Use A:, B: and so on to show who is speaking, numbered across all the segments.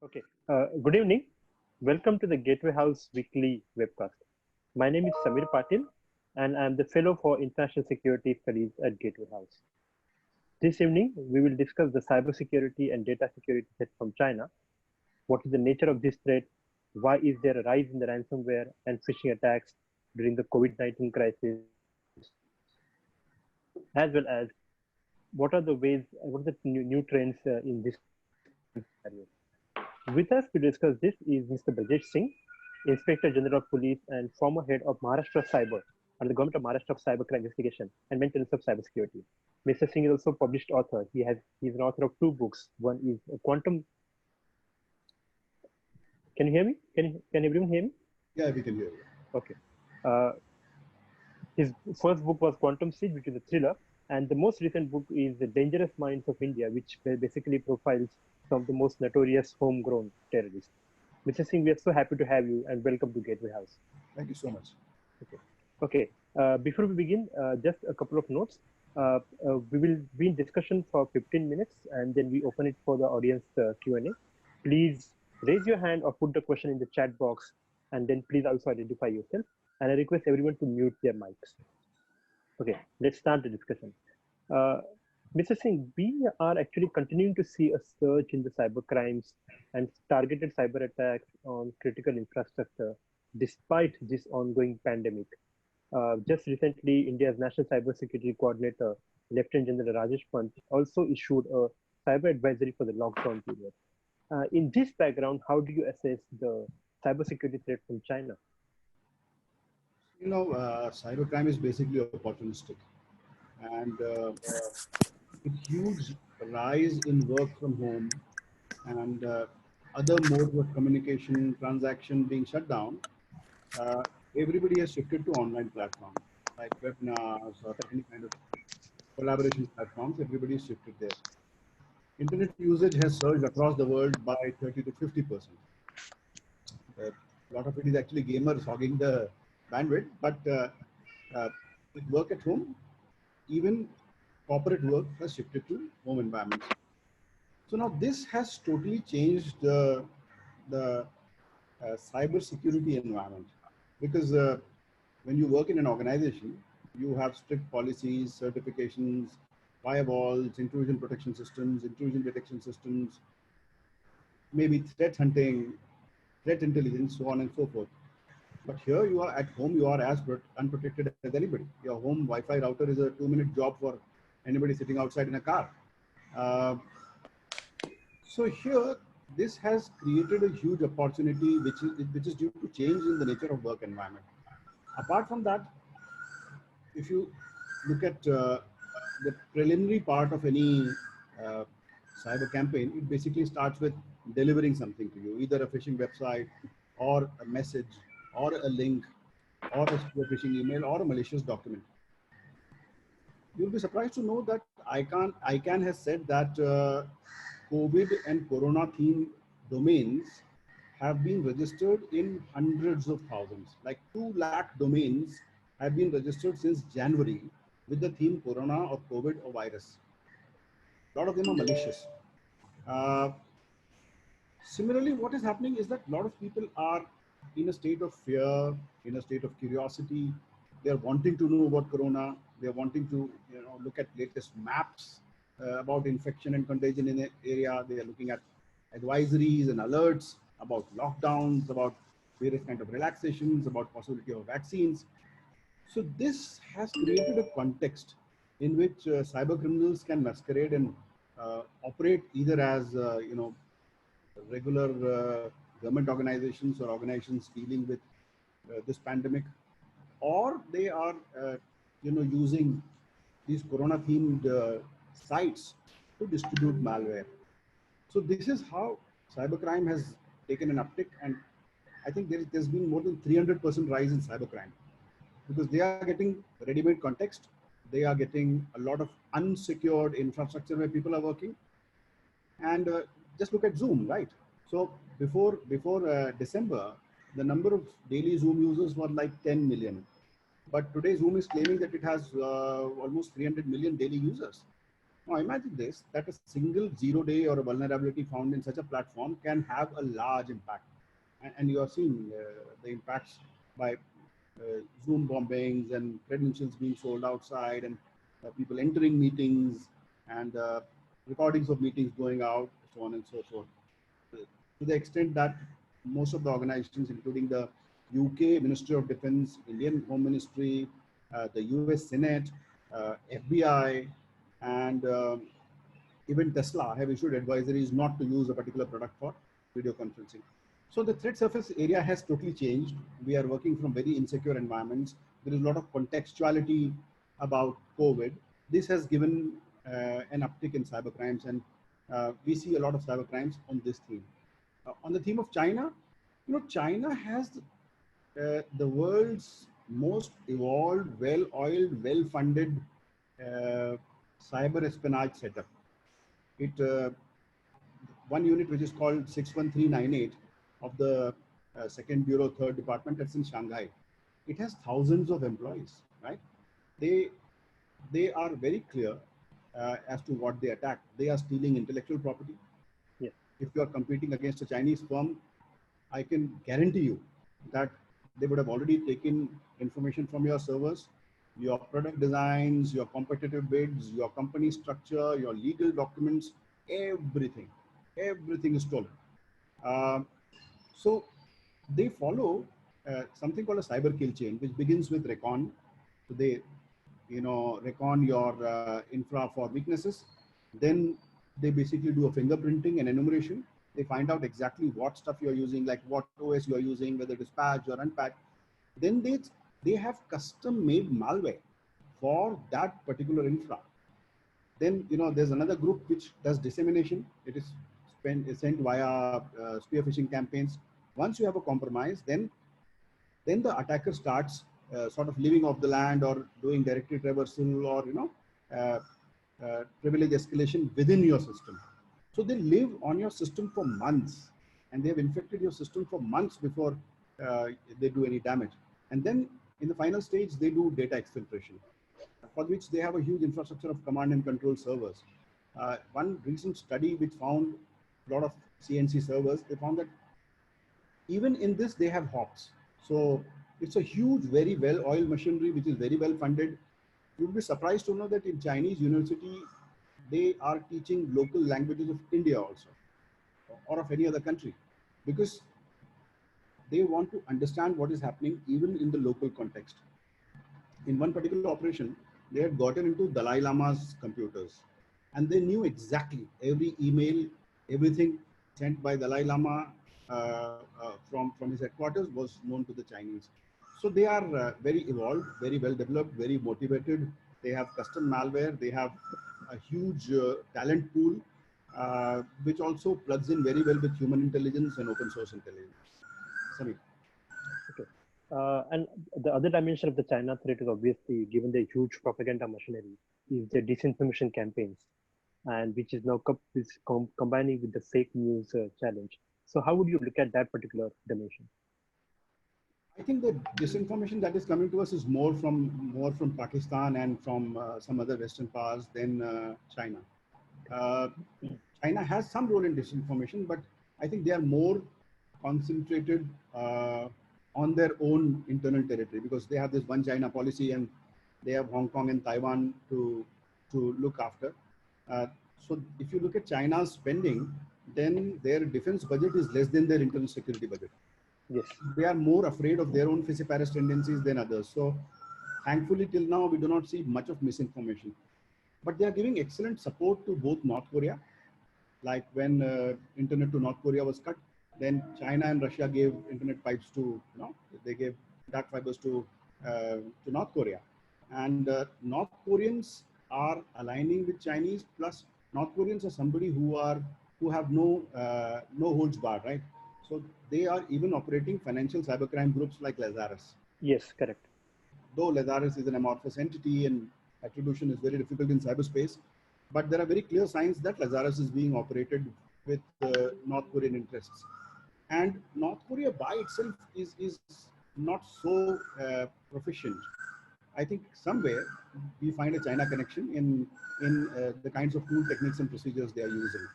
A: Okay. Good evening. Welcome to the Gateway House weekly webcast. My name is Samir Patil, and I am the Fellow for International Security Studies at Gateway House. This evening, we will discuss the cybersecurity and data security threat from China. What is the nature of this threat? Why is there a rise in the ransomware and phishing attacks during the COVID-19 crisis? As well as what are the ways, what are the new trends in this scenario? With us to discuss this is Mr. Brajesh Singh, Inspector General of Police and former head of Maharashtra Cyber under the Government of Maharashtra Cybercrime Investigation and Maintenance of Cybersecurity. Mr. Singh is also a published author. He's an author of two books. One is Quantum. Can you hear me? Can everyone hear me?
B: Yeah, we can hear you.
A: Okay. Uh, his first book was Quantum Siege, which is a thriller, and the most recent book is The Dangerous Minds of India, which basically profiles some of the most notorious homegrown terrorists. Mr. Singh, we are so happy to have you and welcome to Gateway House.
B: Thank you so much.
A: Okay. Before we begin, just a couple of notes. We will be in discussion for 15 minutes and then we open it for the audience Q&A. Please raise your hand or put the question in the chat box, and then please also identify yourself. And I request everyone to mute their mics. Okay, let's start the discussion. Mr. Singh, we are actually continuing to see a surge in the cyber crimes and targeted cyber attacks on critical infrastructure despite this ongoing pandemic. Just recently, India's National Cybersecurity Coordinator, Lieutenant General Rajesh Pant, also issued a cyber advisory for the lockdown period. In this background, how do you assess the cybersecurity threat from China?
B: You know, cybercrime is basically opportunistic, and with huge rise in work from home and other modes of communication, transaction being shut down, uh, everybody has shifted to online platforms like webinars or any kind of collaboration platforms. Everybody has shifted there. Internet usage has surged across the world by 30 to 50%. A lot of it is actually gamers hogging the bandwidth, but uh, with work at home, even corporate work has shifted to home environments. So now this has totally changed the cyber security environment, because when you work in an organization, you have strict policies, certifications, firewalls, intrusion protection systems, intrusion detection systems, maybe threat hunting, threat intelligence, so on and so forth. But here you are at home, you are as unprotected as anybody. Your home Wi-Fi router is a 2-minute job for anybody sitting outside in a car. Uh, so here, this has created a huge opportunity, which is due to change in the nature of work environment. Apart from that, if you look at the preliminary part of any uh, cyber campaign, it basically starts with delivering something to you, either a phishing website or a message or a link or a phishing email or a malicious document. You'll be surprised to know that ICANN has said that COVID and Corona theme domains have been registered in hundreds of thousands. Like 2 lakh domains have been registered since January with the theme Corona or COVID or virus. A lot of them are malicious. Uh, Similarly, what is happening is that a lot of people are in a state of fear, in a state of curiosity. They are wanting to know about Corona. They are wanting to, look at latest maps about infection and contagion in an area. They are looking at advisories and alerts about lockdowns, about various kind of relaxations, about possibility of vaccines. So this has created a context in which cyber criminals can masquerade and operate either as, regular government organizations or organizations dealing with this pandemic, or they are, using these Corona themed sites to distribute malware. So this is how cybercrime has taken an uptick, and I think there's been more than 300% rise in cybercrime, because they are getting ready-made context, they are getting a lot of unsecured infrastructure where people are working. And just look at Zoom, right? So before December, the number of daily Zoom users were like 10 million. But today Zoom is claiming that it has almost 300 million daily users. Now imagine this, that a single 0 day or a vulnerability found in such a platform can have a large impact. And you are seeing the impacts by Zoom bombings and credentials being sold outside, and people entering meetings, and recordings of meetings going out, so on and so forth. To the extent that most of the organizations, including the UK Ministry of Defense, Indian Home Ministry, the US Senate, FBI, and even Tesla have issued advisories not to use a particular product for video conferencing. So the threat surface area has totally changed. We are working from very insecure environments. There is a lot of contextuality about COVID. This has given an uptick in cybercrimes, and we see a lot of cybercrimes on this theme. On the theme of China, China has the world's most evolved, well-oiled, well-funded cyber espionage setup. One unit which is called 61398 of the Second Bureau, Third Department, that's in Shanghai. It has thousands of employees, right? They are very clear as to what they attack. They are stealing intellectual property.
A: Yeah.
B: If you are competing against a Chinese firm, I can guarantee you that they would have already taken information from your servers, your product designs, your competitive bids, your company structure, your legal documents, everything is stolen. So they follow something called a cyber kill chain, which begins with recon. So they, recon your infra for weaknesses. Then they basically do a fingerprinting and enumeration. They find out exactly what stuff you're using, like what OS you're using, whether it is patched or unpatched. Then they have custom made malware for that particular infra. Then, there's another group which does dissemination. It is sent via spear phishing campaigns. Once you have a compromise, then the attacker starts sort of living off the land or doing directory traversal or, privilege escalation within your system. So they live on your system for months, and they have infected your system for months before they do any damage. And then in the final stage, they do data exfiltration, for which they have a huge infrastructure of command and control servers. One recent study which found a lot of CNC servers, they found that even in this, they have hops. So it's a huge, very well-oiled machinery, which is very well funded. You'll be surprised to know that in Chinese university, they are teaching local languages of India also, or of any other country, because they want to understand what is happening even in the local context. In one particular operation, they had gotten into Dalai Lama's computers, and they knew exactly every email, everything sent by Dalai Lama from his headquarters was known to the Chinese. So they are very evolved, very well developed, very motivated. They have custom malware. They have a huge talent pool, which also plugs in very well with human intelligence and open source intelligence. Samir.
A: Okay. And the other dimension of the China threat is obviously, given the huge propaganda machinery, is the disinformation campaigns, and which is now combining with the fake news challenge. So how would you look at that particular dimension?
B: I think the disinformation that is coming to us is more from Pakistan and from some other Western powers than China. China has some role in disinformation, but I think they are more concentrated on their own internal territory, because they have this one China policy and they have Hong Kong and Taiwan to look after. So if you look at China's spending, then their defense budget is less than their internal security budget.
A: Yes.
B: They are more afraid of their own Fissiparis tendencies than others. So thankfully, till now, we do not see much of misinformation. But they are giving excellent support to both North Korea. Like when internet to North Korea was cut, then China and Russia gave internet pipes to, they gave dark fibers to North Korea. And North Koreans are aligning with Chinese, plus North Koreans are somebody who have no holds barred, right? So they are even operating financial cybercrime groups like Lazarus.
A: Yes, correct.
B: Though Lazarus is an amorphous entity and attribution is very difficult in cyberspace, but there are very clear signs that Lazarus is being operated with North Korean interests. And North Korea by itself is not so proficient I think somewhere we find a China connection in the kinds of tool techniques and procedures they are using.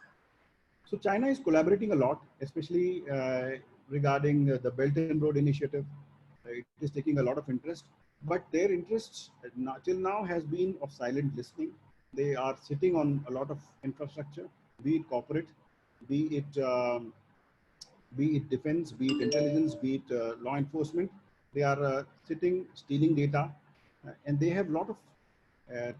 B: So China is collaborating a lot, especially regarding the Belt and Road Initiative. It is taking a lot of interest, but their interests till now has been of silent listening. They are sitting on a lot of infrastructure, be it corporate, be it be it defense, be it intelligence, be it law enforcement. They are sitting, stealing data, and they have a lot of uh,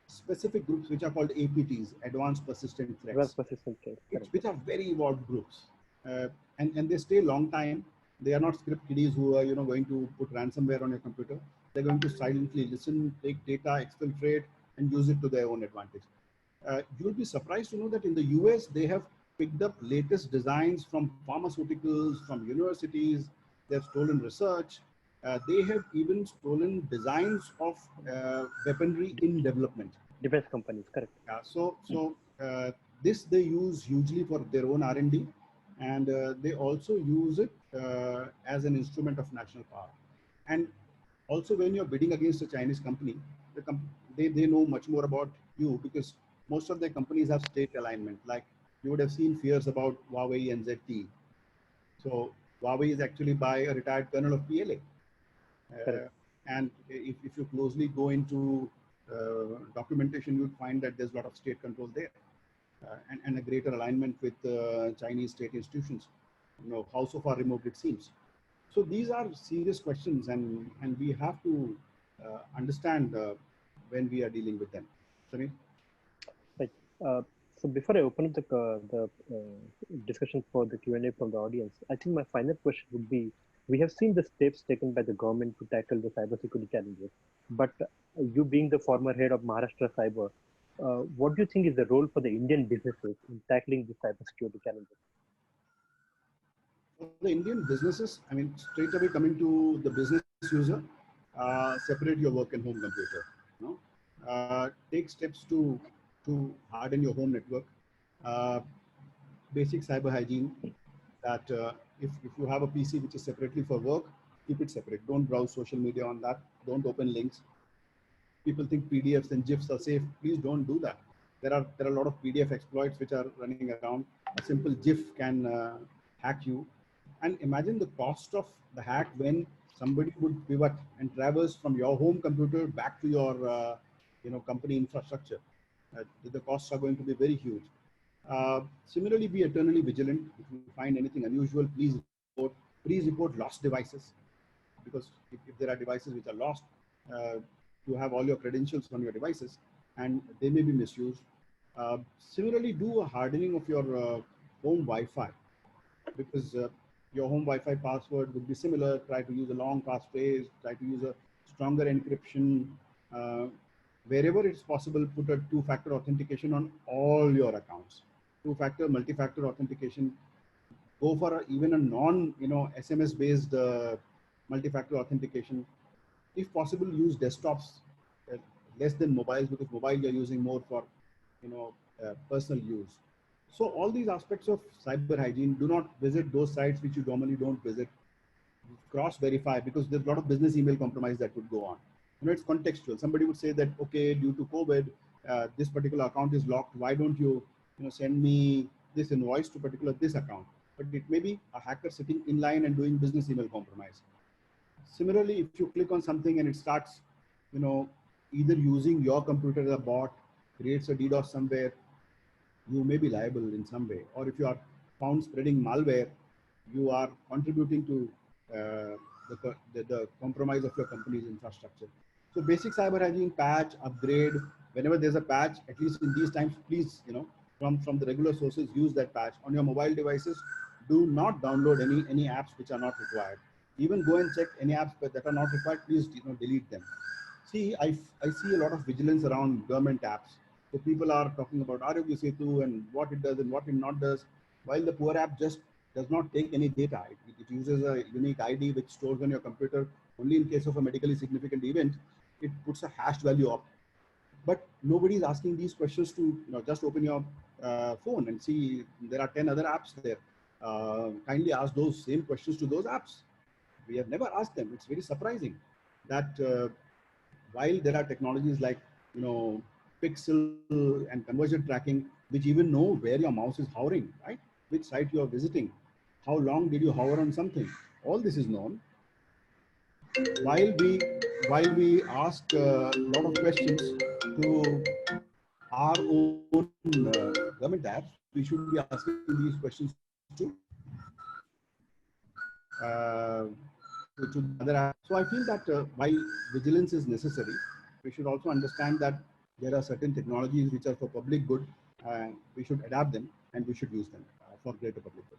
B: specific groups which are called APTs, Advanced Persistent Threats,
A: persistent threats,
B: which are very evolved groups, and they stay a long time. They are not script kiddies who are going to put ransomware on your computer. They're going to silently listen, take data, exfiltrate, and use it to their own advantage. You'll be surprised to know that in the US, they have picked up latest designs from pharmaceuticals, from universities. They've stolen research. They have even stolen designs of weaponry in development.
A: Defense companies, correct.
B: Yeah, so this they use hugely for their own R&D, and they also use it as an instrument of national power. And also, when you're bidding against a Chinese company, they know much more about you because most of their companies have state alignment. Like you would have seen fears about Huawei and ZTE. So Huawei is actually by a retired colonel of PLA. And if you closely go into documentation, you'd find that there's a lot of state control there and a greater alignment with Chinese state institutions, how so far removed it seems. So these are serious questions, and we have to understand when we are dealing with them. Samir?
A: Right. So before I open up the discussion for the Q&A from the audience, I think my final question would be, we have seen the steps taken by the government to tackle the cybersecurity challenges, but you being the former head of Maharashtra Cyber, what do you think is the role for the Indian businesses in tackling the cybersecurity challenges?
B: For the Indian businesses, I mean, straight away coming to the business user, separate your work and home computer. Take steps to harden your home network. Basic cyber hygiene, that if you have a PC which is separately for work, keep it separate. Don't browse social media on that. Don't open links. People think PDFs and GIFs are safe. Please don't do that. There are a lot of PDF exploits which are running around. A simple GIF can hack you. And imagine the cost of the hack when somebody would pivot and traverse from your home computer back to your company infrastructure. The costs are going to be very huge. Similarly, be eternally vigilant. If you find anything unusual, please report lost devices, because if there are devices which are lost, you have all your credentials on your devices and they may be misused. Similarly, do a hardening of your home Wi-Fi, because your home Wi-Fi password would be similar. Try to use a long passphrase, try to use a stronger encryption. Wherever it's possible, put a two-factor authentication on all your accounts. Two-factor, multi-factor authentication. Go for even a non, SMS-based multi-factor authentication. If possible, use desktops less than mobiles, because mobile you're using more for, personal use. So all these aspects of cyber hygiene, do not visit those sites which you normally don't visit. Cross-verify, because there's a lot of business email compromise that would go on. It's contextual. Somebody would say that, okay, due to COVID, this particular account is locked. Why don't you, send me this invoice to this account? But it may be a hacker sitting in line and doing business email compromise. Similarly, if you click on something and it starts, either using your computer as a bot, creates a DDoS somewhere, you may be liable in some way. Or if you are found spreading malware, you are contributing to the compromise of your company's infrastructure. So basic cyber hygiene, patch, upgrade. Whenever there's a patch, at least in these times, please, from the regular sources, use that patch. On your mobile devices, do not download any apps which are not required. Even go and check any apps that are not required, please delete them. See, I see a lot of vigilance around government apps. So people are talking about Aarogya Setu and what it does and what it not does, while the poor app just does not take any data. It uses a unique ID which stores on your computer. Only in case of a medically significant event, it puts a hashed value up. But nobody is asking these questions to just open your phone and see there are 10 other apps there. Kindly ask those same questions to those apps. We have never asked them. It's very surprising that while there are technologies like, pixel and conversion tracking, which even know where your mouse is hovering, right? Which site you are visiting, how long did you hover on something? All this is known. While we ask a lot of questions to our own government apps, we should be asking these questions to the other apps. So I feel that while vigilance is necessary, we should also understand that there are certain technologies which are for public good. We should adapt them and we should use them for greater public good.